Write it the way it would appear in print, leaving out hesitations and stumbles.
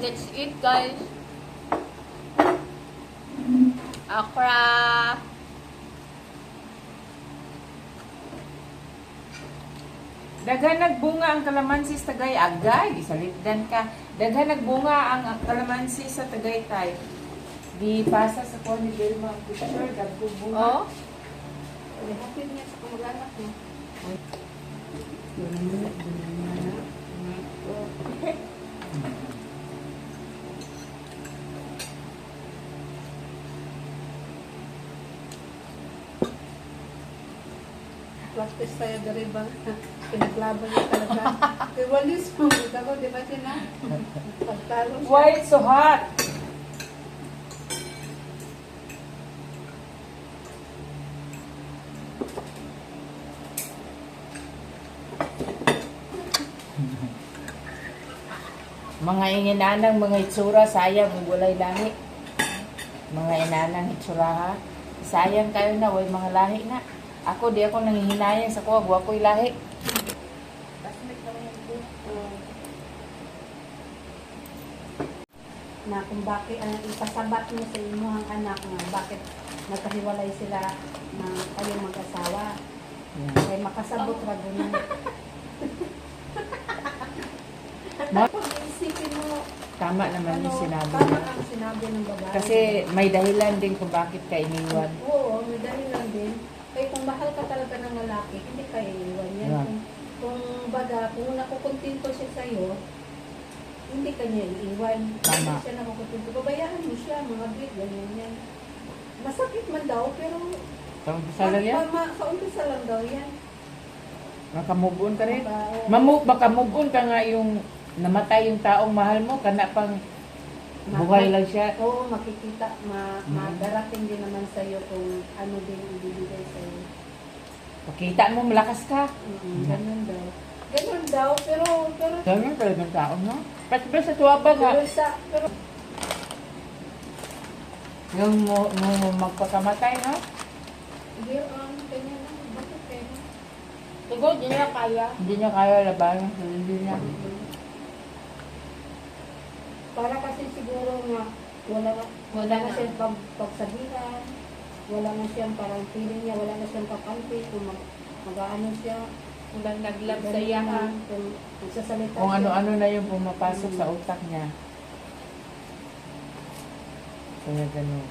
Let's eat, guys. Okra. Daghan nagbunga ang kalamansi sa Tagaytay. Gisalipdan ka. Daghan nagbunga ang kalamansi sa Tagaytay. Di pasa sa ko ni Belma ang picture. Dagbong bunga. Oh. Hapit niya sa kamag-anak mo. Practice tayo dari ba? Pinaglaban niya talaga. Kaya walis mo. Ako, di ba sila? Pagtalo siya. Why it's so hot? Mga inginanang, mga itsura, sayang, walay lahi. Mga inanang itsura ha. Sayang kayo na, way mga lahi na. Ako, di ako nangihinayang sa kuwag, wako'y lahi. Na kung bakit ipasabat mo sa imuhang anak na bakit nagkahiwalay sila ng kayong mag-asawa. Kaya makasabot ra ganun. Pag-iisipin mo, Tama naman yung sinabi tama niya. ang sinabi ng babae. Kasi may dahilan din kung bakit ka iniwan. Oo, may dahilan din. Kaya kung mahal ka talaga ng lalaki, hindi ka iiwan yan. Yeah. Kung baga, kung nakukontinto siya sa'yo, hindi ka niya iiwan. Tama. Hindi siya nakukontinto. Babayaan mo siya, mga big, ganyan yan. Masakit man daw, pero Sa umpisa lang yan, sa umpisa lang daw yan. makamove on ka rin. Baka, Baka move on ka nga yung namatay yung taong mahal mo, kana pang buhay lang siya. Oo, makikita, madarating din naman sa'yo kung ano din ang ibibigay sa'yo. Pakita mo, malakas ka. Ganun daw. Ganun daw, pero Ganyan talagang tao, no? Pati sa tuwaba nga, pero yung mo magpakamatay, no? hindi ang kanya lang, bakit kaya? Siguro, di nila kaya. Hindi niya kaya labanan sa sarili niya. Para kasi siguro nga, wala na siyang pagsabihan, wala na siyang parang feeling niya, wala na siyang kakampi, kung mag-aano siya, Walang naglab sa ganun iya na, ka. kung magsasalita Kung siya. ano-ano na yung pumapasok sa utak niya. Kaya ganun.